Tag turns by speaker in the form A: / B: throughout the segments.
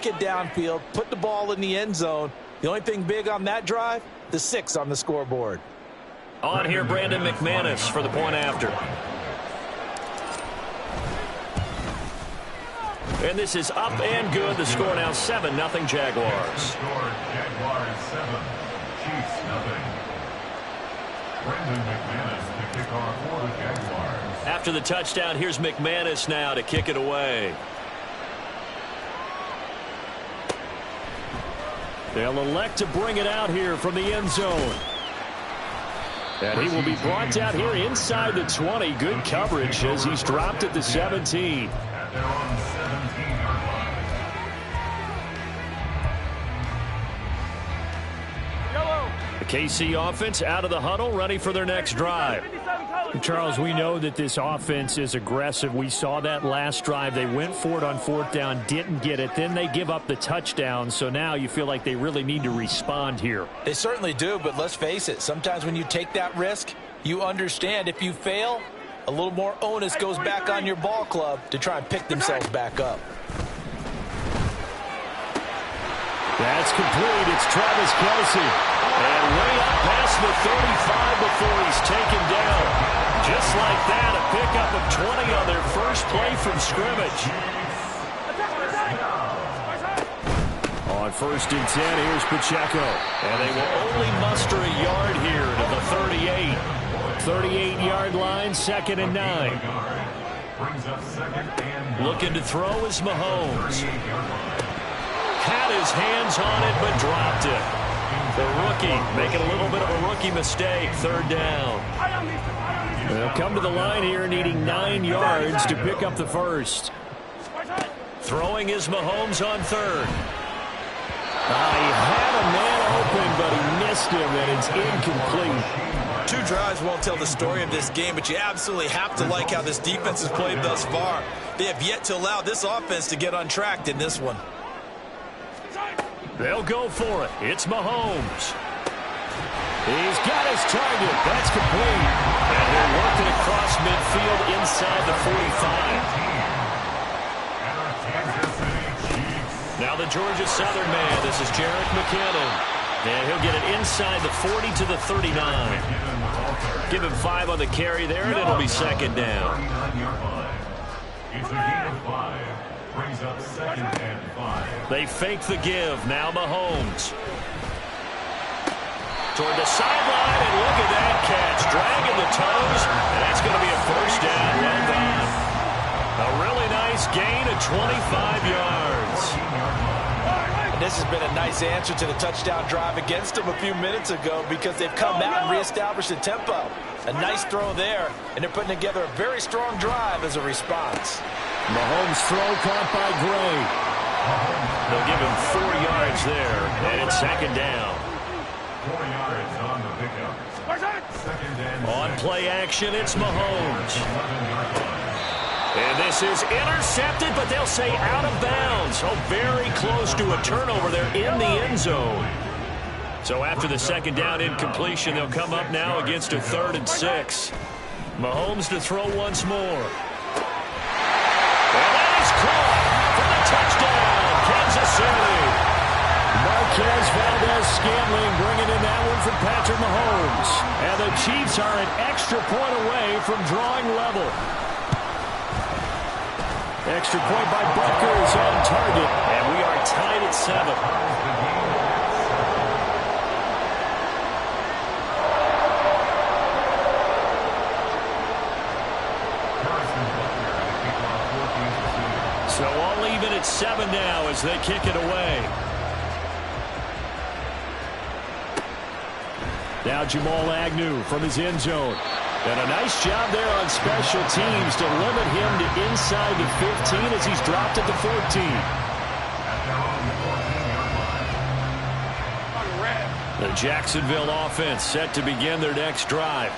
A: took it downfield, put the ball in the end zone. The only thing big on that drive, the 6 on the scoreboard.
B: On here, Brandon McManus for the point after. And this is up and good. The score now 7-0 Jaguars.
C: Score Jaguars 7, Chiefs 0. Brandon McManus to kick off for the Jaguars.
B: After the touchdown, here's McManus now to kick it away. They'll elect to bring it out here from the end zone. And he will be brought down here inside the 20. Good coverage as he's dropped at the 17.
C: At their own 17-yard line.
B: The KC offense out of the huddle, ready for their next drive.
D: Charles, we know that this offense is aggressive. We saw that last drive. They went for it on 4th down, didn't get it. Then they give up the touchdown. So now you feel like they really need to respond here.
A: They certainly do, but let's face it. Sometimes when you take that risk, you understand if you fail, a little more onus goes back on your ball club to try and pick themselves back up.
D: That's complete. It's Travis Kelce.
B: And way up past the 35 before he's taken down. Just like that, a pickup of 20 on their first play from scrimmage.
D: On 1st and 10, here's Pacheco.
B: And they will only muster a yard here to the 38.
D: 38-yard line, 2nd and 9.
C: Brings up 2nd and 9.
B: Looking to throw is Mahomes. Had his hands on it, but dropped it. The rookie making a little bit of a rookie mistake. 3rd down.
D: They'll come to the line here needing 9 yards to pick up the first.
B: Throwing is Mahomes on 3rd.
D: He had a man open, but he missed him, and it's incomplete.
A: 2 drives won't tell the story of this game, but you absolutely have to like how this defense has played thus far. They have yet to allow this offense to get untracked in this one.
B: They'll go for it. It's Mahomes.
D: He's got his target. That's complete.
B: And they're working across midfield inside the 45. Now the Georgia Southern man. This is Jerick McKinnon. And he'll get it inside the 40 to the 39. Give him 5 on the carry there, and it'll be 2nd down.
C: It's a gain of 5. Brings up 2nd and 5.
B: They fake the give. Now Mahomes. Toward the sideline, and look at that catch. Dragging the toes, and that's going to be a 1st down. Well done. A really nice gain of 25 yards.
A: And this has been a nice answer to the touchdown drive against them a few minutes ago because they've come out and reestablished the tempo. A nice throw there, and they're putting together a very strong drive as a response.
D: Mahomes' throw caught by Gray.
B: They'll give him 4 yards there, and it's 2nd down.
C: 4 yards on the pickup. 2nd and
B: On play action, it's Mahomes. And this is intercepted, but they'll say out of bounds. Oh, very close to a turnover there in the end zone. So after the 2nd down incompletion, they'll come up now against a 3rd and 6. Mahomes to throw once more. And that is caught for the touchdown, Kansas City.
D: Marquez Valdez-Scantling bringing in that one from Patrick Mahomes. And the Chiefs are an extra point away from drawing level. Extra point by Buckers on target.
B: And we are tied at 7. So all even at 7 now as they kick it away.
D: Now Jamal Agnew from his end zone. And a nice job there on special teams to limit him to inside the 15 as he's dropped at the 14.
B: The Jacksonville offense set to begin their next drive.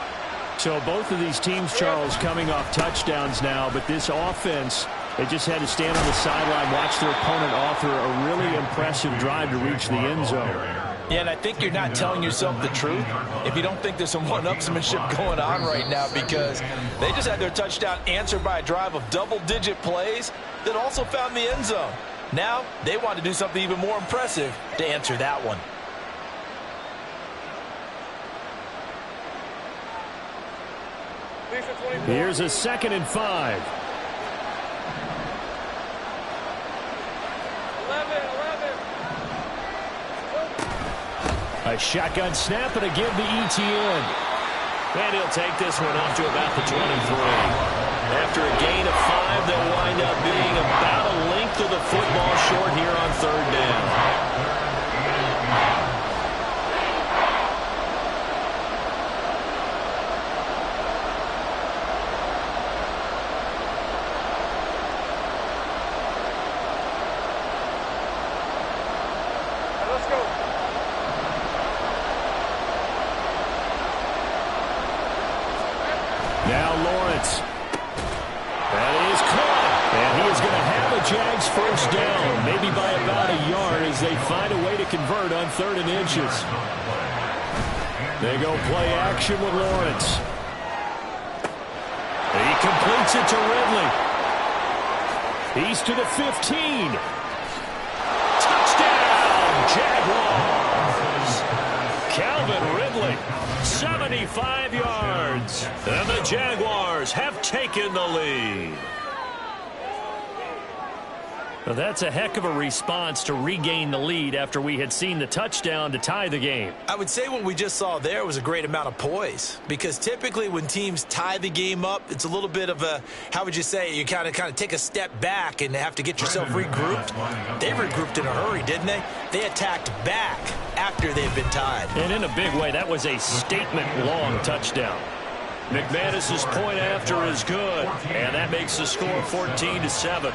D: So both of these teams, Charles, coming off touchdowns now, but this offense, they just had to stand on the sideline, watch their opponent offer a really impressive drive to reach the end zone.
A: Yeah, and I think you're not telling yourself the truth if you don't think there's some one-upsmanship going on right now, because they just had their touchdown answered by a drive of double-digit plays that also found the end zone. Now they want to do something even more impressive to answer that one.
D: Here's a 2nd and 5. A shotgun snap and a give to ETN.
B: And he'll take this one up to about the 23. After a gain of 5, they'll wind up being about a length of the football short here on 3rd down.
D: Now Lawrence. That is caught. And he is going to have a Jags first down, maybe by about a yard as they find a way to convert on 3rd and inches. They go play action with Lawrence. He completes it to Ridley. He's to the 15. Touchdown, Jaguars. Calvin Ridley, 75 yards. And the Jaguars have taken the lead. Well, that's a heck of a response to regain the lead after we had seen the touchdown to tie the game.
A: I would say what we just saw there was a great amount of poise, because typically when teams tie the game up, it's a little bit of a, how would you say, you kind of take a step back and have to get yourself regrouped. They regrouped in a hurry, didn't they? They attacked back after they've been tied.
D: And in a big way, that was a statement-long touchdown. McManus's point after is good, and that makes the score 14-7.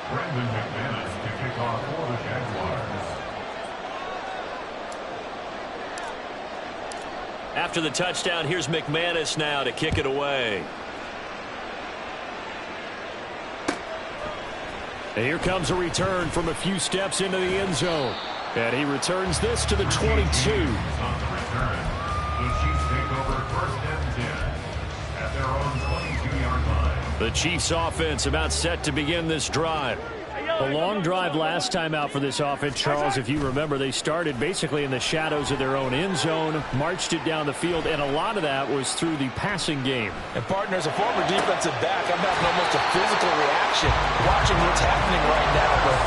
C: Brendan McManus to kick off for the Jaguars.
B: After the touchdown, here's McManus now to kick it away.
D: And here comes a return from a few steps into the end zone. And he returns this to the 22.
C: On the return, the Chiefs take over 1st and 10 at their own 22-yard line.
D: The Chiefs offense about set to begin this drive. A long drive last time out for this offense, Charles. If you remember, they started basically in the shadows of their own end zone, marched it down the field, and a lot of that was through the passing game.
A: And partner, as a former defensive back, I'm having almost a physical reaction watching what's happening right now. But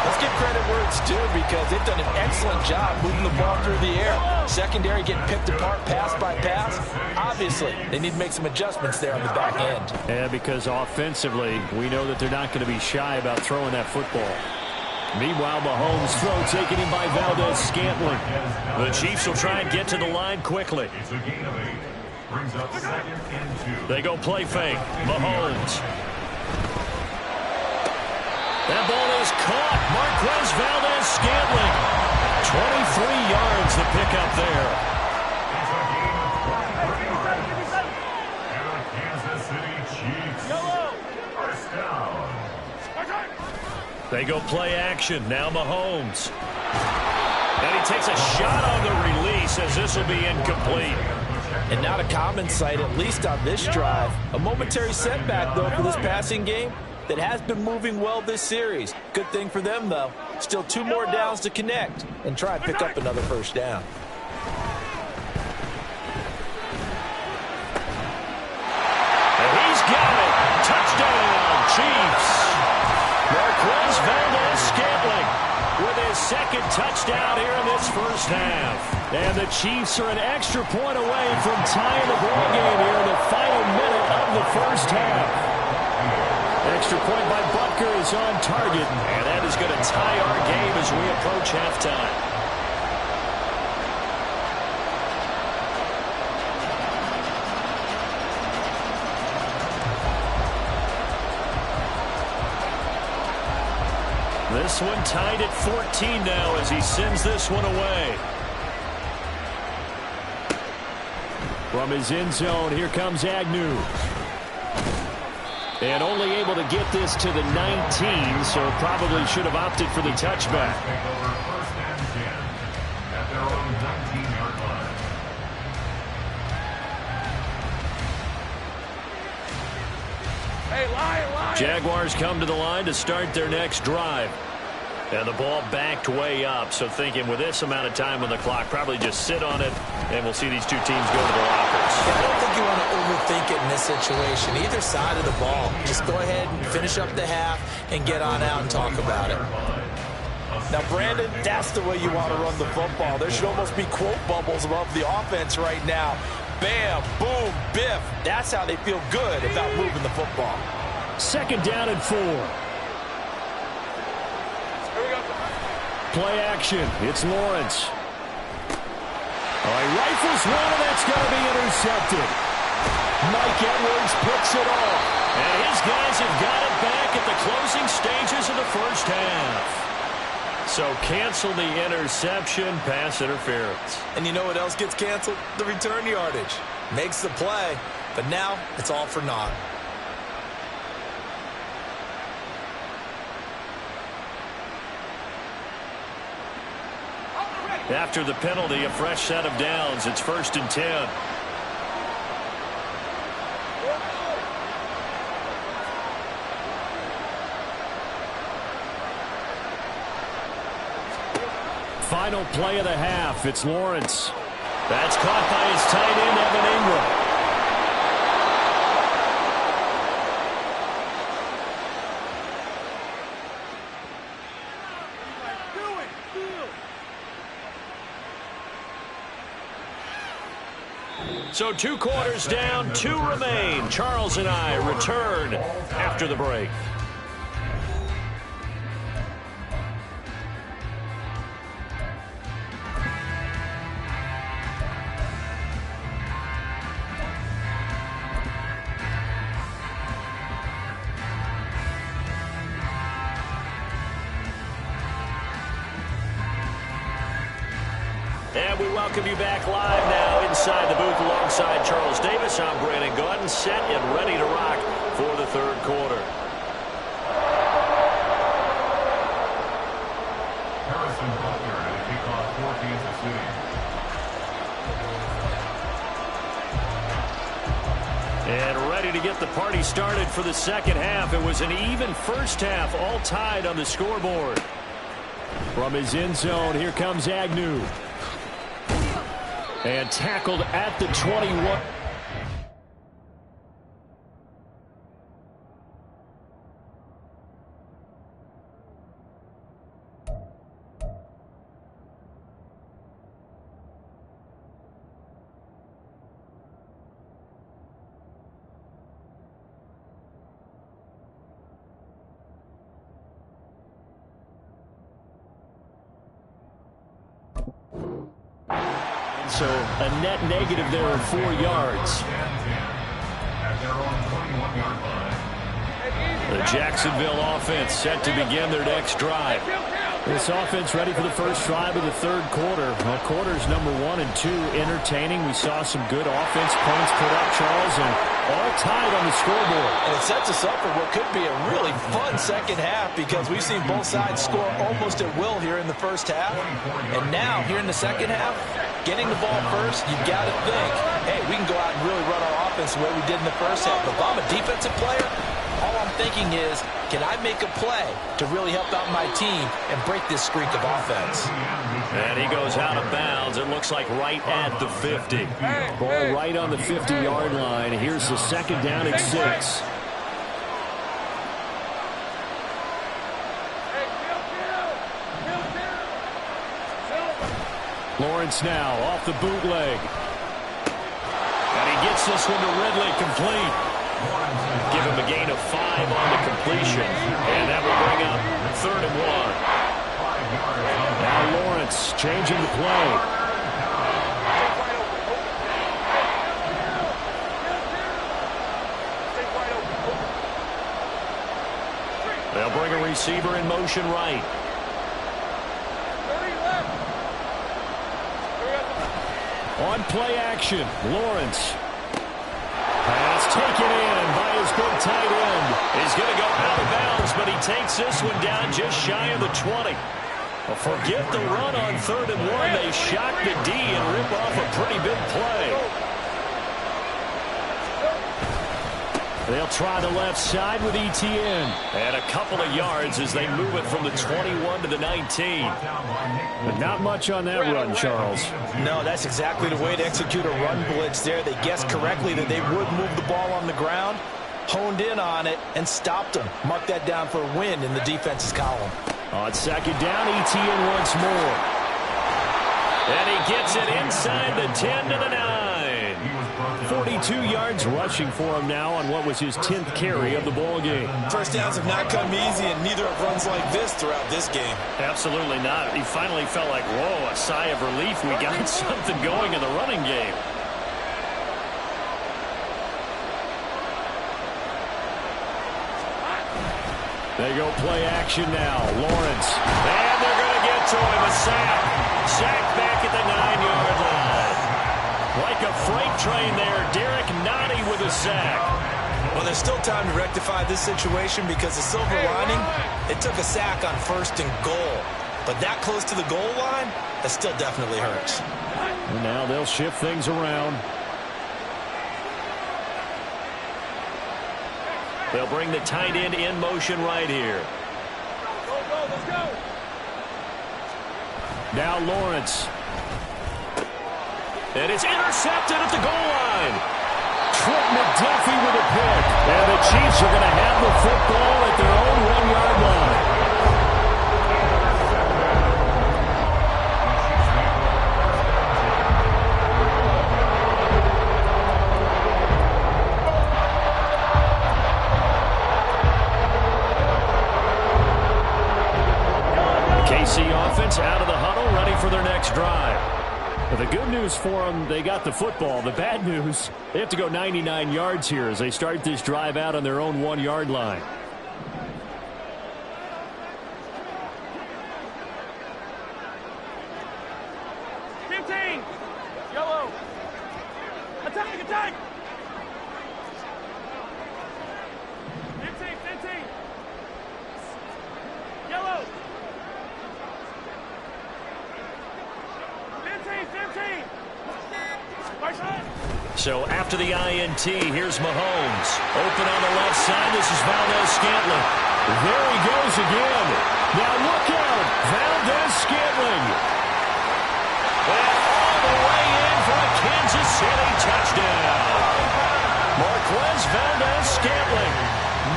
A: let's give credit where it's due, because they've done an excellent job moving the ball through the air. Secondary getting picked apart pass by pass. Obviously, they need to make some adjustmants there on the back end.
D: Yeah, because offensively, we know that they're not going to be shy about throwing that football. Meanwhile, Mahomes' throw taken in by Valdez-Scantling.
B: The Chiefs will try and get to the line quickly.
C: It's a gain of 8. Brings up 2nd and 2.
B: They go play fake. Mahomes. That ball is caught. Marquez Valdez-Scantling. 23 yards the pickup there.
C: It's a gain of 23 yards. And the Kansas City Chiefs. First down.
B: They go play action. Now Mahomes. And he takes a shot on the release as this will be incomplete.
A: And not a common sight, at least on this drive. A momentary setback, though, for this passing game that has been moving well this series. Good thing for them, though. Still 2 more downs to connect and try and pick up another first down.
B: And he's got it. Touchdown, Chiefs. Marquez Valdez-Scantling with his 2nd touchdown here in this first half.
D: And the Chiefs are an extra point away from tying the ball game here in the final minute of the first half. Extra point by Butker is on target.
B: And that is going to tie our game as we approach halftime. This one tied at 14 now as he sends this one away.
D: From his end zone, here comes Agnew. And only able to get this to the 19, so probably should have opted for the touchback.
C: Take over 1st and 10. 14-yard line.
B: Jaguars come to the line to start their next drive. And the ball backed way up, so thinking with this amount of time on the clock, probably just sit on it, and we'll see these two teams go to the lockers.
A: Yeah, I don't think you want to overthink it in this situation. Either side of the ball. Just go ahead and finish up the half and get on out and talk about it. Now, Brandon, that's the way you want to run the football. There should almost be quote bubbles above the offense right now. Bam, boom, biff. That's how they feel good about moving the football.
D: 2nd down and 4. Play action. It's Lawrence. He rifles one, and that's going to be intercepted. Mike Edwards picks it off.
B: And his guys have got it back at the closing stages of the first half. So cancel the interception, pass interference.
A: And you know what else gets canceled? The return yardage. Makes the play, but now it's all for naught.
B: After the penalty, a fresh set of downs. It's 1st and 10.
D: Final play of the half. It's Lawrence. That's caught by his tight end, Evan Ingram.
B: So 2 quarters down, 2 remain. Charles and I return after the break. And we welcome you back live now inside the booth alongside Charles Davis. I'm Brandon Gaudin, set and ready to rock for the 3rd quarter.
C: Harrison Butler to kick off for Kansas City.
B: And ready to get the party started for the 2nd half. It was an even first half, all tied on the scoreboard.
D: From his end zone, here comes Agnew. And tackled at the 21. So a net negative there of 4 yards.
C: At their own 21-yard line.
B: The Jacksonville offense set to begin their next drive.
D: This offense ready for the first drive of the 3rd quarter. Well, quarters number 1 and 2 entertaining. We saw some good offense points put up, Charles, and all tied on the scoreboard.
A: And it sets us up for what could be a really fun 2nd half because we've seen both sides score almost at will here in the first half. And now, here in the 2nd half, getting the ball first, you've got to think, hey, we can go out and really run our offense the way we did in the first half. But if I'm a defensive player, all I'm thinking is, can I make a play to really help out my team and break this streak of offense?
B: And he goes out of bounds. It looks like right at the 50.
D: Ball right on the 50-yard line. Here's the 2nd down and 6. Lawrence now off the bootleg.
B: And he gets this one to Ridley complete. Give him a gain of 5 on the completion. And that will bring up 3rd and 1.
D: Now Lawrence changing the play.
B: They'll bring a receiver in motion right.
D: On play action, Lawrence. Pass taken in by his big tight end.
B: He's going to go out of bounds, but he takes this one down just shy of the 20. Well, forget the run on 3rd and 1. They shocked the D and
D: They'll try the left side with ETN.
B: And a couple of yards as they move it from the 21 to the 19.
D: But not much on that run, Charles.
A: No, that's exactly the way to execute a run blitz there. They guessed correctly that they would move the ball on the ground, honed in on it, and stopped them. Mark that down for a win in the defense's column.
D: On second down, ETN once more.
B: And he gets it inside the 10 to the 9.
D: 42 yards rushing for him now on what was his 10th carry of the ball game.
A: First downs have not come easy, and neither have runs like this throughout this game.
B: Absolutely not. He finally felt like, whoa, a sigh of relief. We got something going in the running game.
D: They go play action now. Lawrence.
B: And they're going to get to him. A sack. Sack back at the 9-yard line. Like a freight train there. Derek Nottie with a sack.
A: Well, there's still time to rectify this situation because the silver lining, it took a sack on 1st and goal. But that close to the goal line, that still definitely hurts.
D: And now they'll shift things around.
B: They'll bring the tight end in motion right here.
C: Let's go.
D: Now Lawrence.
B: And it's intercepted at the goal line.
D: Trent McDuffie with a pick. And the Chiefs are going to have the football at their own 1-yard line. KC offense out of the huddle, ready for their next drive. But the good news for them, they got the football. The bad news, they have to go 99 yards here as they start this drive out on their own 1-yard line.
C: Yellow. Attack, attack. 15. Yellow. 15.
B: So after the INT, here's Mahomes. Open on the left side. This is Valdez-Scantling.
D: There he goes again. Now look out. Valdez-Scantling.
B: And all the way in for a Kansas City touchdown. Marquez Valdez-Scantling.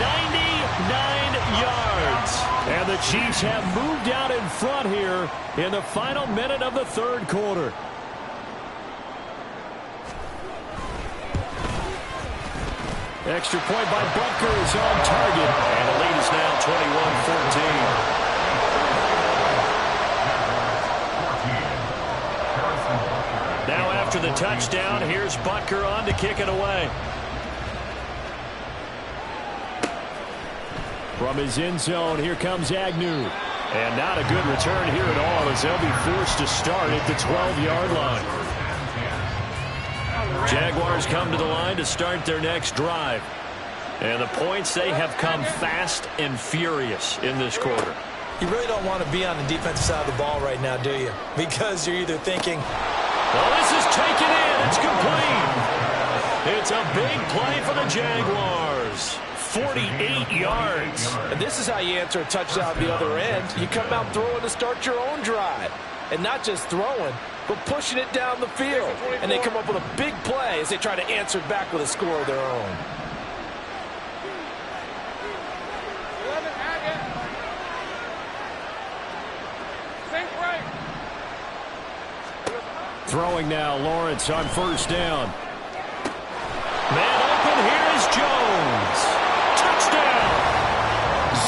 B: 99 yards.
D: And the Chiefs have moved out in front here in the final minute of the 3rd quarter. Extra point by Butker is on target.
B: And the lead is now 21-14. Now after the touchdown, here's Butker on to kick it away.
D: From his end zone, here comes Agnew. And not a good return here at all as they'll be forced to start at the 12-yard line.
B: Jaguars come to the line to start their next drive. And the points, they have come fast and furious in this quarter.
A: You really don't want to be on the defensive side of the ball right now, do you? Because you're either thinking,
B: well, this is taken in. It's complete. It's a big play for the Jaguars. 48 yards.
A: and this is how you answer a touchdown at the other end. You come out throwing to start your own drive. And not just throwing, but pushing it down the field. And they come up with a big play as they try to answer it back with a score of their own.
D: Throwing now, Lawrence on 1st down.
B: Man open, here is Jones. Touchdown!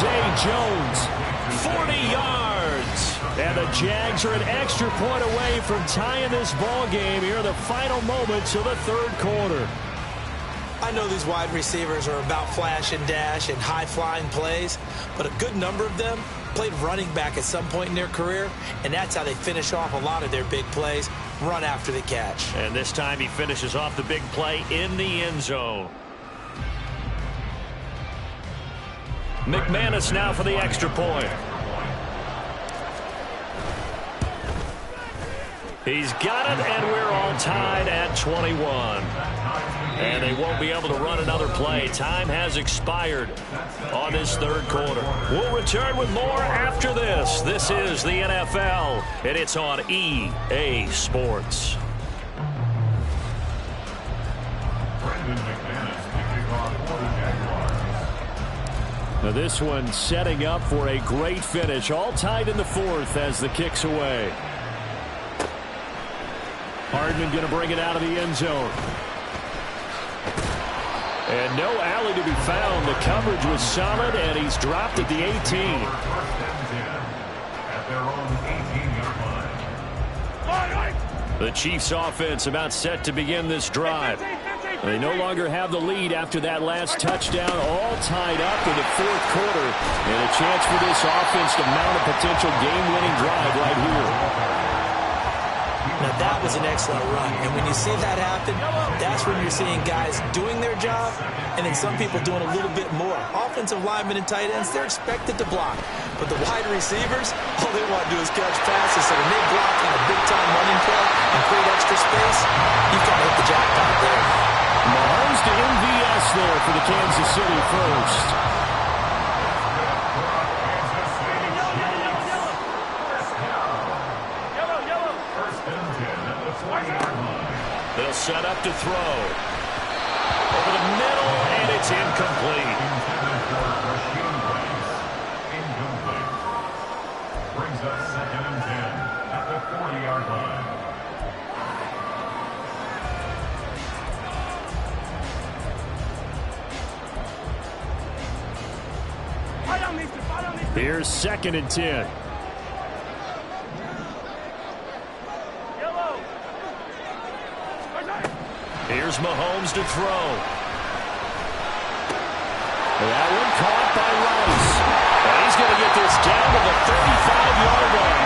D: Zay Jones.
B: 40 yards.
D: And the Jags are an extra point away from tying this ball game here in the final moments of the 3rd quarter.
A: I know these wide receivers are about flash and dash and high-flying plays, but a good number of them played running back at some point in their career, and that's how they finish off a lot of their big plays, run after the catch.
B: And this time he finishes off the big play in the end zone. McManus now for the extra point. He's got it, and we're all tied at 21. And they won't be able to run another play. Time has expired on this third quarter. We'll return with more after this. This is the NFL, and it's on EA Sports.
D: Now this one setting up for a great finish. All tied in the fourth as the kick's away. Hardman going to bring it out of the end zone. And no alley to be found. The coverage was solid, and he's dropped at the 18.
C: At their own 18-yard line.
D: The Chiefs offense about set to begin this drive. They no longer have the lead after that last touchdown, all tied up in the fourth quarter. And a chance for this offense to mount a potential game-winning drive right here.
A: Now, that was an excellent run. And when you see that happen, that's when you're seeing guys doing their job and then some people doing a little bit more. Offensive linemen and tight ends, they're expected to block. But the wide receivers, all they want to do is catch passes. So when they block on a big-time running play and create extra space, you've got to hit the jackpot there.
D: Mahomes to MVS there for the Kansas City first.
B: They'll set up to throw. Over the middle, and it's incomplete.
C: Brings up 2nd and 10 at the 40-yard line.
D: Here's 2nd and 10.
B: Here's Mahomes to throw.
D: That one caught by Rice.
B: And he's going to get this down to the 35-yard line.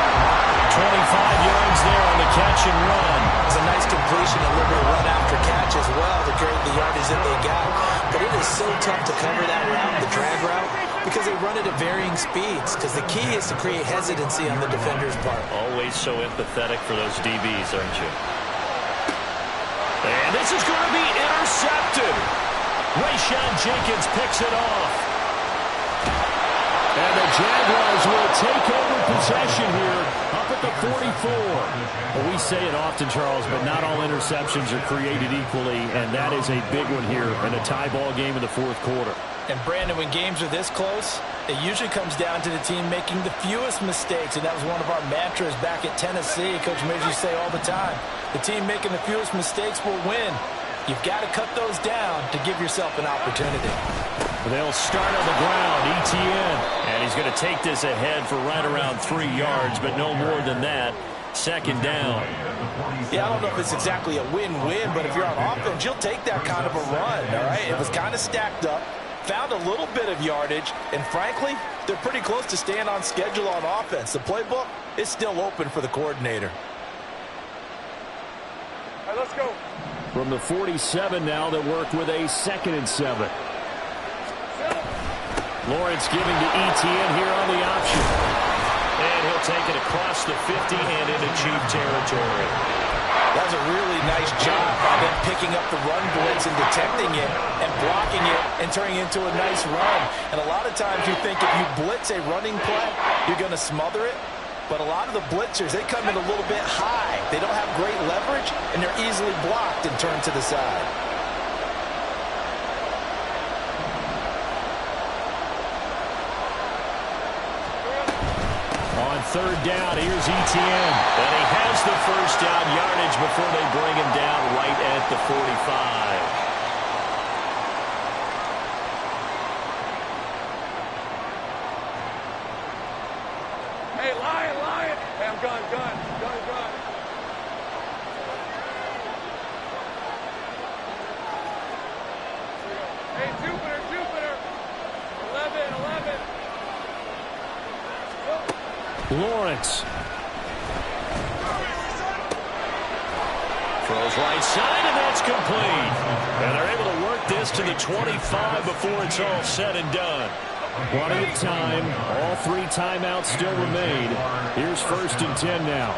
B: 25 yards there on the catch and run.
A: It's a nice completion and liberal run after catch as well to create the yardage that they got. But it is so tough to cover that route, the drag route, because they run it at varying speeds. Because the key is to create hesitancy on the defender's part.
B: Always so empathetic for those DBs, aren't you? And this is going to be intercepted. Rayshawn Jenkins picks it off.
D: And the Jaguars will take over possession here up at the 44. Well, we say it often, Charles, but not all interceptions are created equally, and that is a big one here in a tie ball game in the fourth quarter.
A: And, Brandon, when games are this close, it usually comes down to the team making the fewest mistakes, and that was one of our mantras back at Tennessee. Coach Mills used to say all the time, the team making the fewest mistakes will win. You've got to cut those down to give yourself an opportunity.
D: They'll start on the ground, ETN.
B: And he's going to take this ahead for right around 3 yards, but no more than that. 2nd down.
A: Yeah, I don't know if it's exactly a win-win, but if you're on offense, you'll take that kind of a run, all right? It was kind of stacked up, found a little bit of yardage, and frankly, they're pretty close to staying on schedule on offense. The playbook is still open for the coordinator.
E: All right, let's go.
D: From the 47 now, they work with a 2nd and 7. Lawrence giving to ETN here on the option.
B: And he'll take it across the 50 and into Chief territory.
A: That was a really nice job by them picking up the run blitz and detecting it and blocking it and turning it into a nice run. And a lot of times you think if you blitz a running play, you're going to smother it. But a lot of the blitzers, they come in a little bit high. They don't have great leverage, and they're easily blocked and turned to the side.
D: On 3rd down, here's ETN.
B: And he has the first down yardage before they bring him down right at the 45.
E: Hey, Lion. Hey, I'm gun. Hey, Jupiter. 11.
D: Lawrence.
B: Throws right side, and that's complete. And they're able to work this to the 25 before it's all said and done.
D: Plenty of time. All 3 timeouts still remain. Here's 1st and 10 now.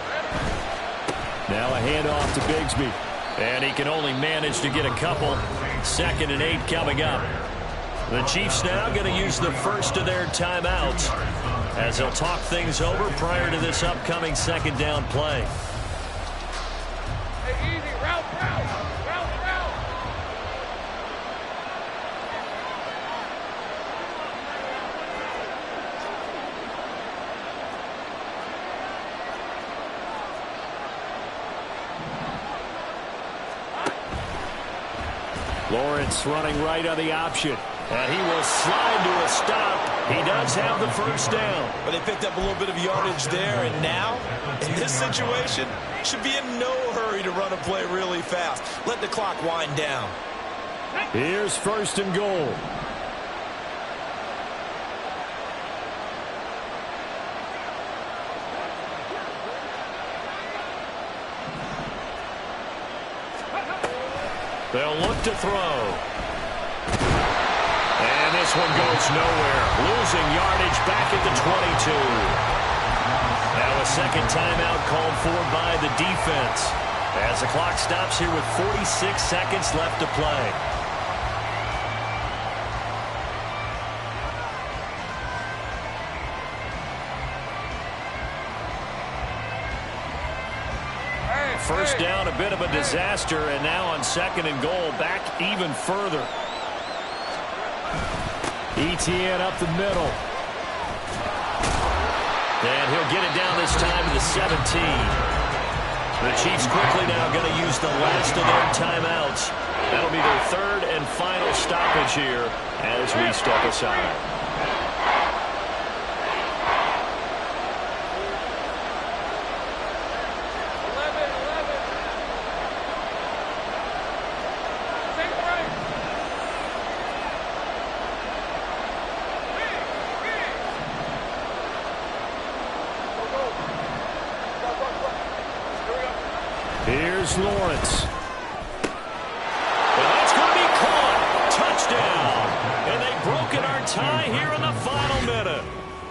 D: Now a handoff to Bigsby.
B: And he can only manage to get a couple. 2nd and 8 coming up. The Chiefs now going to use the first of their timeouts as they'll talk things over prior to this upcoming 2nd down play.
E: Hey, easy. Route.
D: Lawrence running right on the option.
B: And he will slide to a stop. He does have the first down.
A: But they picked up a little bit of yardage there, and now, in this situation, should be in no hurry to run a play really fast. Let the clock wind down.
D: Here's 1st and goal.
B: They'll look to throw. And this one goes nowhere. Losing yardage back at the 22. Now a 2nd timeout called for by the defense as the clock stops here with 46 seconds left to play. First down, a bit of a disaster, and now on 2nd and goal, back even further.
D: ETN up the middle.
B: And he'll get it down this time to the 17. The Chiefs quickly now going to use the last of their timeouts. That'll be their 3rd and final stoppage here as we step aside.
D: Here's Lawrence.
B: Well, that's going to be caught. Touchdown. And they've broken our tie here in the final minute.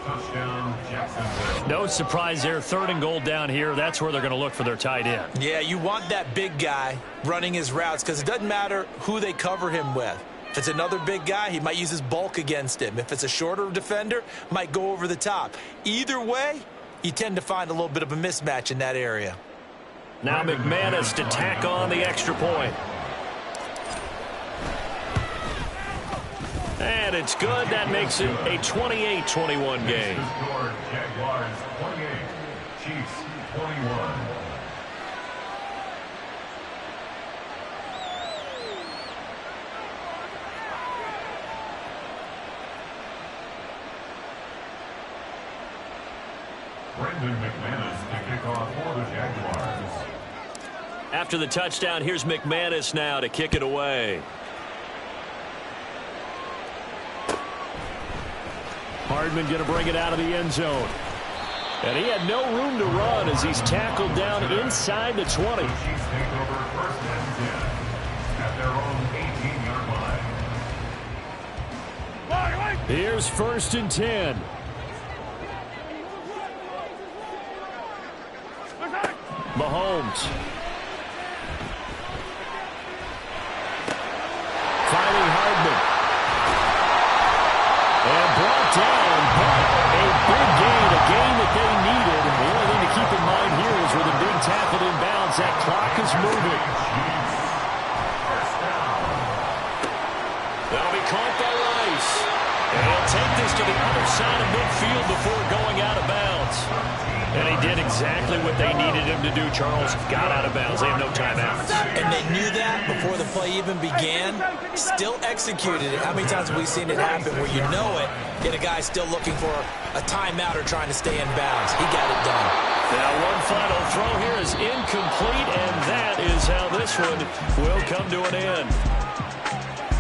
C: Touchdown, Jacksonville.
D: No surprise there. 3rd and goal down here. That's where they're going to look for their tight end.
A: Yeah, you want that big guy running his routes because it doesn't matter who they cover him with. If it's another big guy, he might use his bulk against him. If it's a shorter defender, might go over the top. Either way, you tend to find a little bit of a mismatch in that area.
B: Now McManus to tack on the extra point. And it's good. That makes it a 28-21 game.
C: Jaguars 28, Chiefs 21. Brendan McManus to kick off for the Jaguars.
B: After the touchdown, here's McManus now to kick it away.
D: Hardman going to bring it out of the end zone. And he had no room to run as he's tackled down inside the 20.
C: The Chiefs take over 1st and 10 at their own 18-yard line.
D: Here's 1st and 10. Mahomes. Finding Hardman. And brought down, but a big gain, a gain that they needed. And the only thing to keep in mind here is with a big tackle inbounds, that clock is moving.
B: That'll be caught by Rice. And he'll take this to the other side of midfield before going out of bounds. And he did exactly what they needed him to do, Charles. Got out of bounds. They have no timeouts.
A: And they knew that before the play even began. Still executed it. How many times have we seen it happen where you know it, yet a guy's still looking for a timeout or trying to stay in bounds? He got it done.
B: Now one final throw here is incomplete, and that is how this one will come to an end.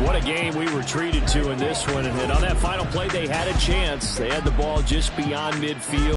D: What a game we were treated to in this one. And on that final play, they had a chance. They had the ball just beyond midfield.